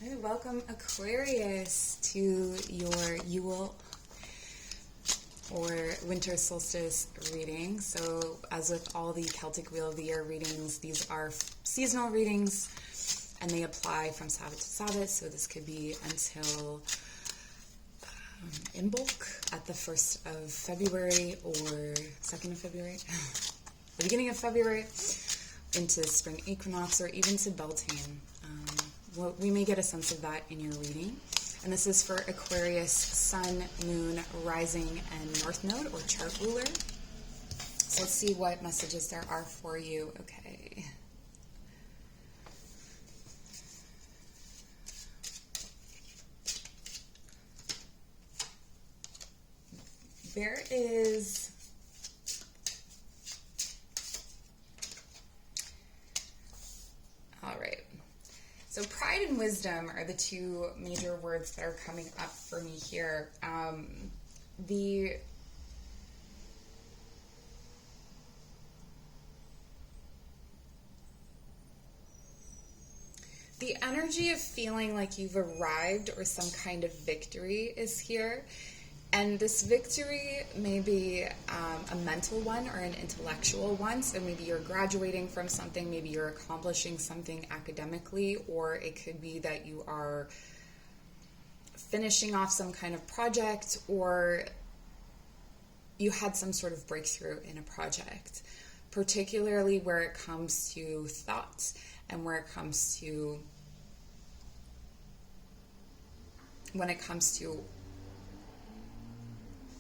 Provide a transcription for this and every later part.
Hey, welcome Aquarius to your Yule or Winter Solstice reading. So as with all the Celtic Wheel of the Year readings, these are seasonal readings and they apply from Sabbath to Sabbath. So this could be until in bulk at the 1st of February or 2nd of February, the beginning of February, into spring equinox, or even to Beltane. Well, we may get a sense of that in your reading. And this is for Aquarius Sun, Moon, Rising, and North Node, or chart ruler. So let's see what messages there are for you. Okay. There is all right. So pride and wisdom are the two major words that are coming up for me here. The energy of feeling like you've arrived or some kind of victory is here. And this victory may be a mental one or an intellectual one. So maybe you're graduating from something, maybe you're accomplishing something academically, or it could be that you are finishing off some kind of project, or you had some sort of breakthrough in a project, particularly where it comes to thoughts and when it comes to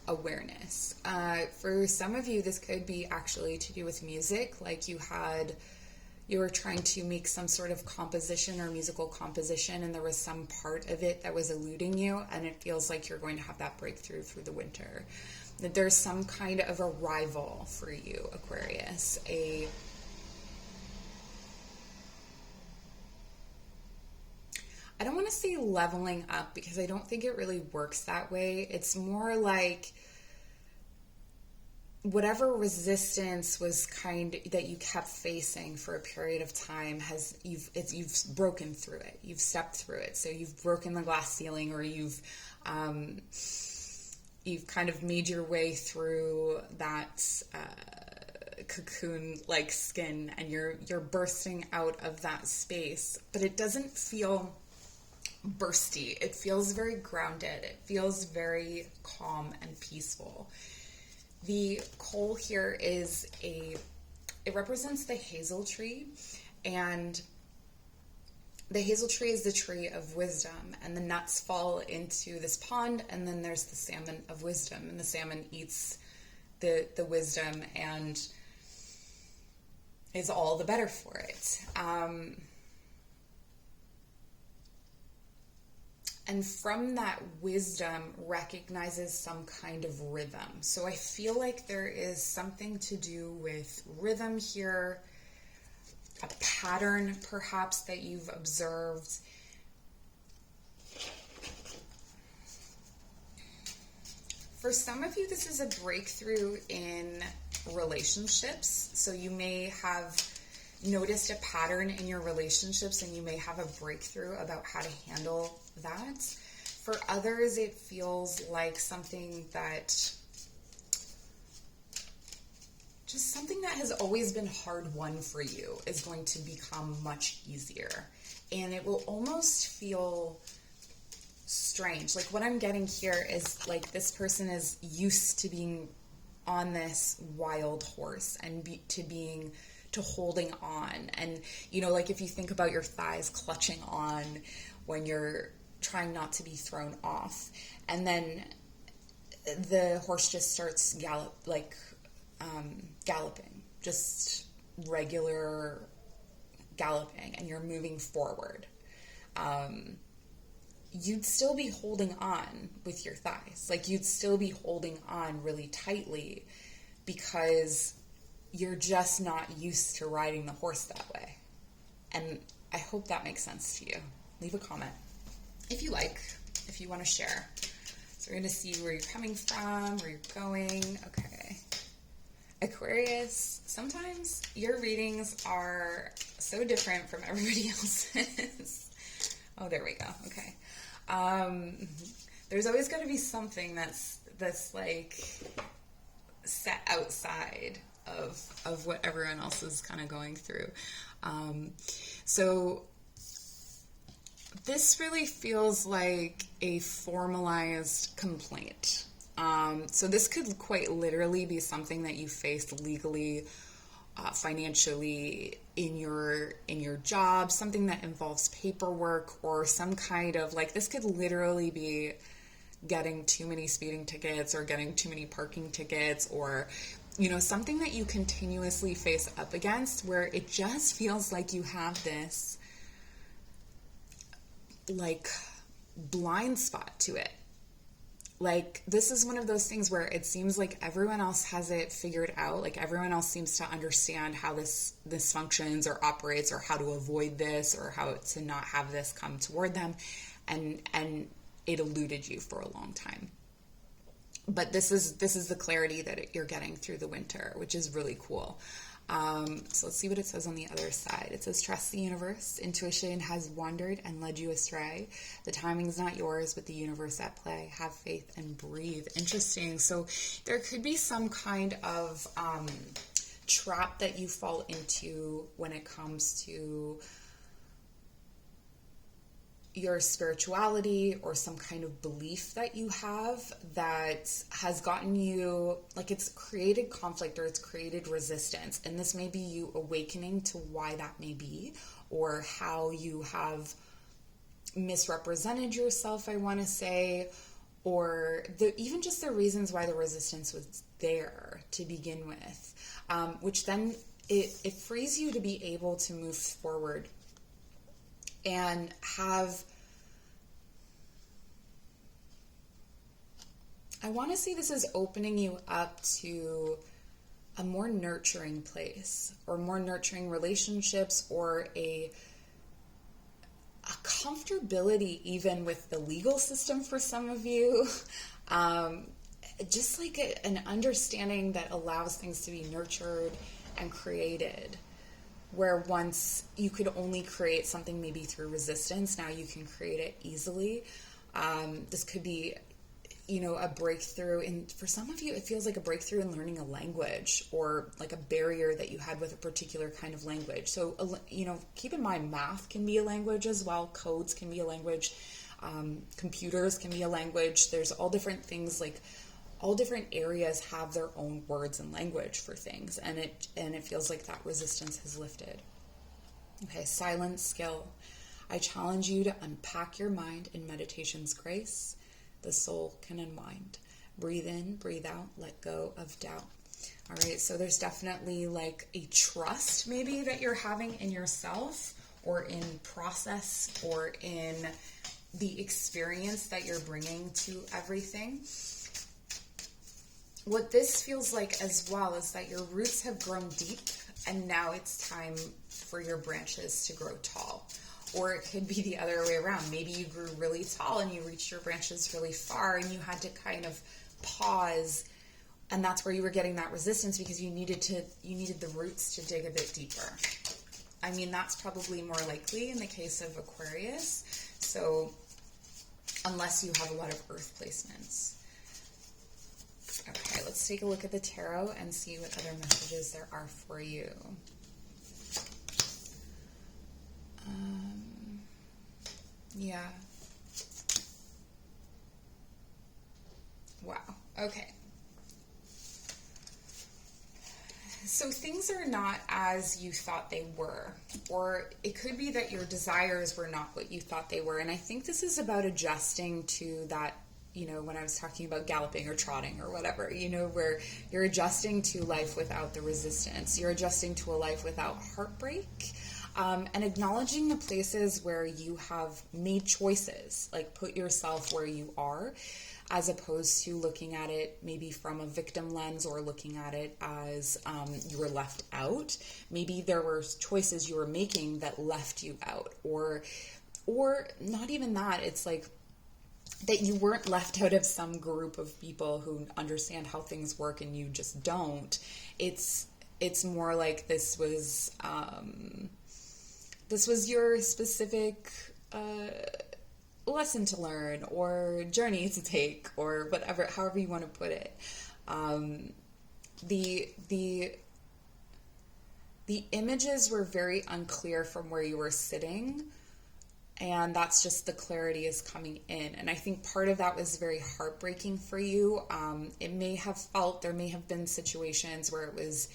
awareness. For some of you, this could be actually to do with music, like you were trying to make some sort of composition or musical composition, and there was some part of it that was eluding you, and it feels like you're going to have that breakthrough through the winter. That there's some kind of arrival for you, Aquarius. I don't want to say leveling up, because I don't think it really works that way. It's more like whatever resistance that you kept facing for a period of time you've broken through it. You've stepped through it. So you've broken the glass ceiling, or you've kind of made your way through that cocoon-like skin, and you're bursting out of that space. But it doesn't feel bursty. It feels very grounded. It feels very calm and peaceful. The coal here it represents the hazel tree, and the hazel tree is the tree of wisdom, and the nuts fall into this pond, and then there's the salmon of wisdom, and the salmon eats the wisdom and is all the better for it. And from that wisdom recognizes some kind of rhythm. So I feel like there is something to do with rhythm here, a pattern perhaps that you've observed. For some of you, this is a breakthrough in relationships. So you may have noticed a pattern in your relationships, and you may have a breakthrough about how to handle that. For others, it feels like something that has always been hard won for you is going to become much easier, and it will almost feel strange. Like what I'm getting here is like this person is used to being on this wild horse and to holding on. And, like if you think about your thighs clutching on when you're trying not to be thrown off, and then the horse just starts galloping, just regular galloping, and you're moving forward. You'd still be holding on with your thighs. Like you'd still be holding on really tightly, because you're just not used to riding the horse that way. And I hope that makes sense to you. Leave a comment if you like, if you want to share. So we're going to see where you're coming from, where you're going. Okay. Aquarius, sometimes your readings are so different from everybody else's. Oh, there we go. Okay. There's always got to be something that's like set outside of what everyone else is kind of going through. So this really feels like a formalized complaint. So this could quite literally be something that you faced legally, financially, in your job, something that involves paperwork, or some kind of, like, this could literally be getting too many speeding tickets or getting too many parking tickets, or, you know, something that you continuously face up against where it just feels like you have this, like, blind spot to it. Like, this is one of those things where it seems like everyone else has it figured out. Like, everyone else seems to understand how this functions or operates, or how to avoid this, or how to not have this come toward them. And it eluded you for a long time. But this is the clarity that you're getting through the winter, which is really cool. So let's see what it says on the other side. It says, trust the universe. Intuition has wandered and led you astray. The timing is not yours, but the universe at play. Have faith and breathe. Interesting. So there could be some kind of trap that you fall into when it comes to your spirituality, or some kind of belief that you have that has gotten you, like, it's created conflict or it's created resistance. And this may be you awakening to why that may be, or how you have misrepresented yourself, I want to say, or even just the reasons why the resistance was there to begin with, which then it frees you to be able to move forward and have, I want to see this as opening you up to a more nurturing place, or more nurturing relationships, or a comfortability even with the legal system for some of you. Just like an understanding that allows things to be nurtured and created. Where once you could only create something maybe through resistance, now you can create it easily. This could be, you know, a breakthrough. And for some of you, it feels like a breakthrough in learning a language, or like a barrier that you had with a particular kind of language. So, you know, keep in mind, math can be a language as well. Codes can be a language. Computers can be a language. There's all different things, like, all different areas have their own words and language for things, and it feels like that resistance has lifted. Okay, silence skill. I challenge you to unpack your mind in meditation's grace. The soul can unwind. Breathe in, breathe out, let go of doubt. All right, so there's definitely like a trust maybe that you're having in yourself, or in process, or in the experience that you're bringing to everything. What this feels like as well is that your roots have grown deep, and now it's time for your branches to grow tall. Or it could be the other way around. Maybe you grew really tall and you reached your branches really far, and you had to kind of pause, and that's where you were getting that resistance, because you needed the roots to dig a bit deeper. I mean, that's probably more likely in the case of Aquarius. So unless you have a lot of earth placements. Okay, let's take a look at the tarot and see what other messages there are for you. Yeah. Wow. Okay. So things are not as you thought they were, or it could be that your desires were not what you thought they were. And I think this is about adjusting to that, you know, when I was talking about galloping or trotting or whatever, you know, where you're adjusting to life without the resistance. You're adjusting to a life without heartbreak, and acknowledging the places where you have made choices, like put yourself where you are, as opposed to looking at it maybe from a victim lens, or looking at it as you were left out. Maybe there were choices you were making that left you out, or not even that. It's like that you weren't left out of some group of people who understand how things work and you just don't. It's more like this was your specific lesson to learn or journey to take or whatever, however you want to put it. The images were very unclear from where you were sitting, and that's just the clarity is coming in. And I think part of that was very heartbreaking for you. It may have felt, there may have been situations where it was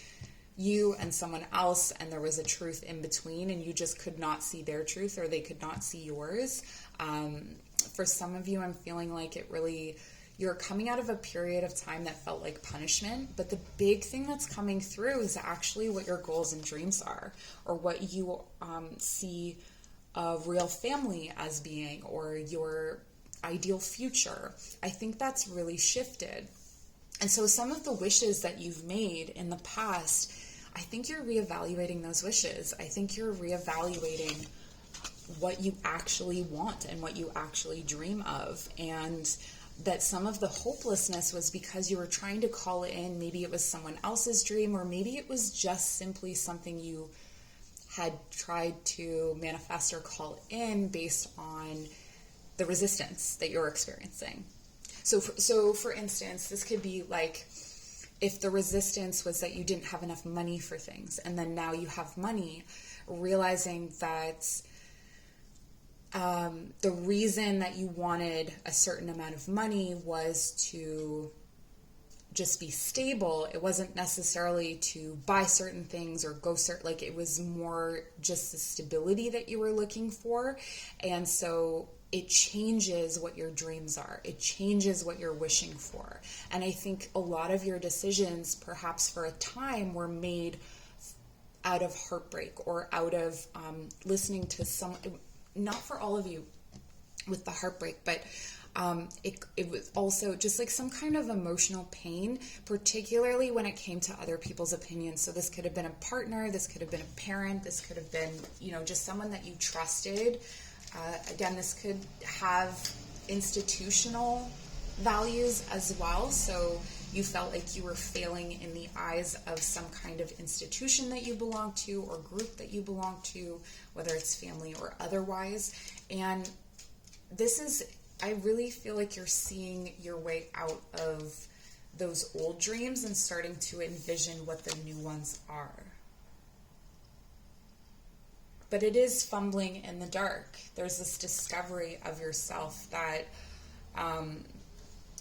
you and someone else and there was a truth in between and you just could not see their truth or they could not see yours. For some of you, I'm feeling like it really, you're coming out of a period of time that felt like punishment, but the big thing that's coming through is actually what your goals and dreams are, or what you see a real family as being, or your ideal future. I think that's really shifted. And so some of the wishes that you've made in the past, I think you're reevaluating those wishes. I think you're reevaluating what you actually want and what you actually dream of. And that some of the hopelessness was because you were trying to call in, maybe it was someone else's dream, or maybe it was just simply something you had tried to manifest or call in based on the resistance that you're experiencing. So for instance, this could be like if the resistance was that you didn't have enough money for things, and then now you have money, realizing that the reason that you wanted a certain amount of money was to just be stable. It wasn't necessarily to buy certain things or go like it was more just the stability that you were looking for. And so it changes what your dreams are. It changes what you're wishing for. And I think a lot of your decisions, perhaps for a time, were made out of heartbreak or out of listening to some, not for all of you with the heartbreak, but it was also just like some kind of emotional pain, particularly when it came to other people's opinions. So this could have been a partner, this could have been a parent, this could have been, just someone that you trusted. Again, this could have institutional values as well. So you felt like you were failing in the eyes of some kind of institution that you belong to or group that you belong to, whether it's family or otherwise. And I really feel like you're seeing your way out of those old dreams and starting to envision what the new ones are. But it is fumbling in the dark. There's this discovery of yourself that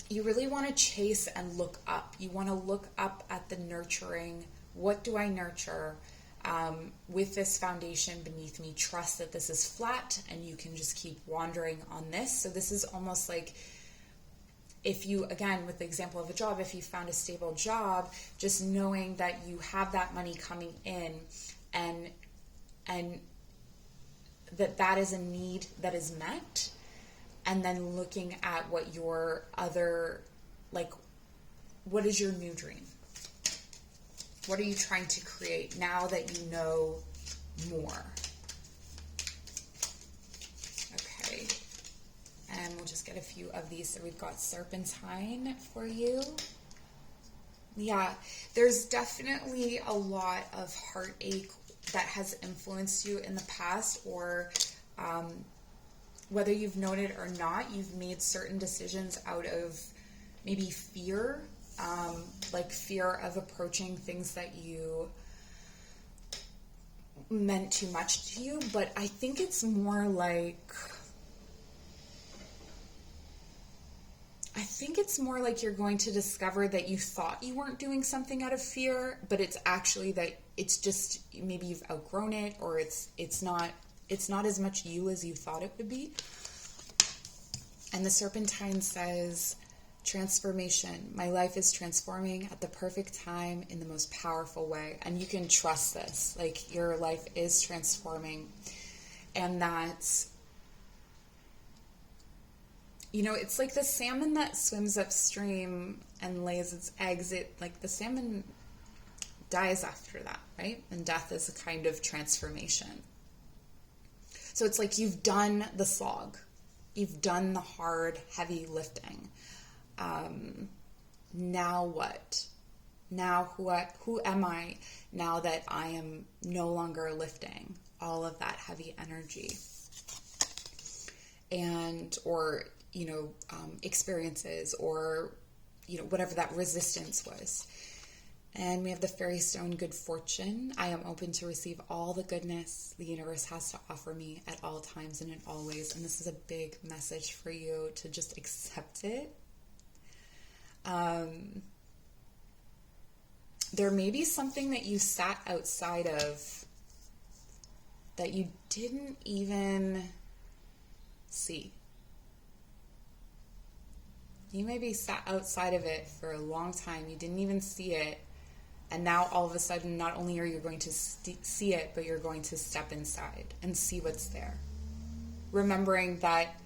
you really want to chase and look up. You want to look up at the nurturing. What do I nurture? With this foundation beneath me, trust that this is flat and you can just keep wandering on this. So this is almost like if you, again, with the example of a job, if you found a stable job, just knowing that you have that money coming in and that is a need that is met, and then looking at what your other, what is your new dream? What are you trying to create now that you know more? Okay. And we'll just get a few of these. So we've got Serpentine for you. Yeah, there's definitely a lot of heartache that has influenced you in the past, or whether you've known it or not, you've made certain decisions out of maybe fear, like fear of approaching things that you meant too much to you. But I think it's more like, you're going to discover that you thought you weren't doing something out of fear, but it's actually that it's just maybe you've outgrown it, or it's not as much you as you thought it would be. And the Serpentine says, transformation. My life is transforming at the perfect time in the most powerful way. And you can trust this. Like, your life is transforming. And that's, it's like the salmon that swims upstream and lays its eggs. The salmon dies after that, right? And death is a kind of transformation. So it's like you've done the slog. You've done the hard, heavy lifting. Now what? Now who am I now that I am no longer lifting all of that heavy energy? and, or, experiences, or, whatever that resistance was. And we have the fairy stone, good fortune. I am open to receive all the goodness the universe has to offer me at all times and in all ways. And this is a big message for you to just accept it. There may be something that you sat outside of that you didn't even see. You may be sat outside of it for a long time. You didn't even see it. And now all of a sudden, not only are you going to see it, but you're going to step inside and see what's there. Remembering that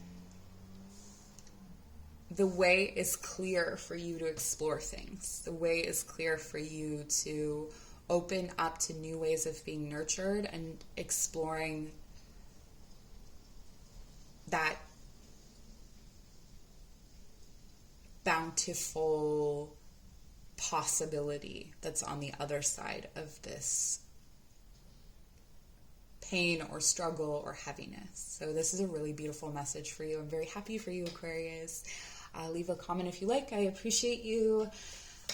the way is clear for you to explore things. The way is clear for you to open up to new ways of being nurtured and exploring that bountiful possibility that's on the other side of this pain or struggle or heaviness. So this is a really beautiful message for you. I'm very happy for you, Aquarius. Leave a comment if you like. I appreciate you.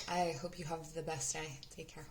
I hope you have the best day. Take care.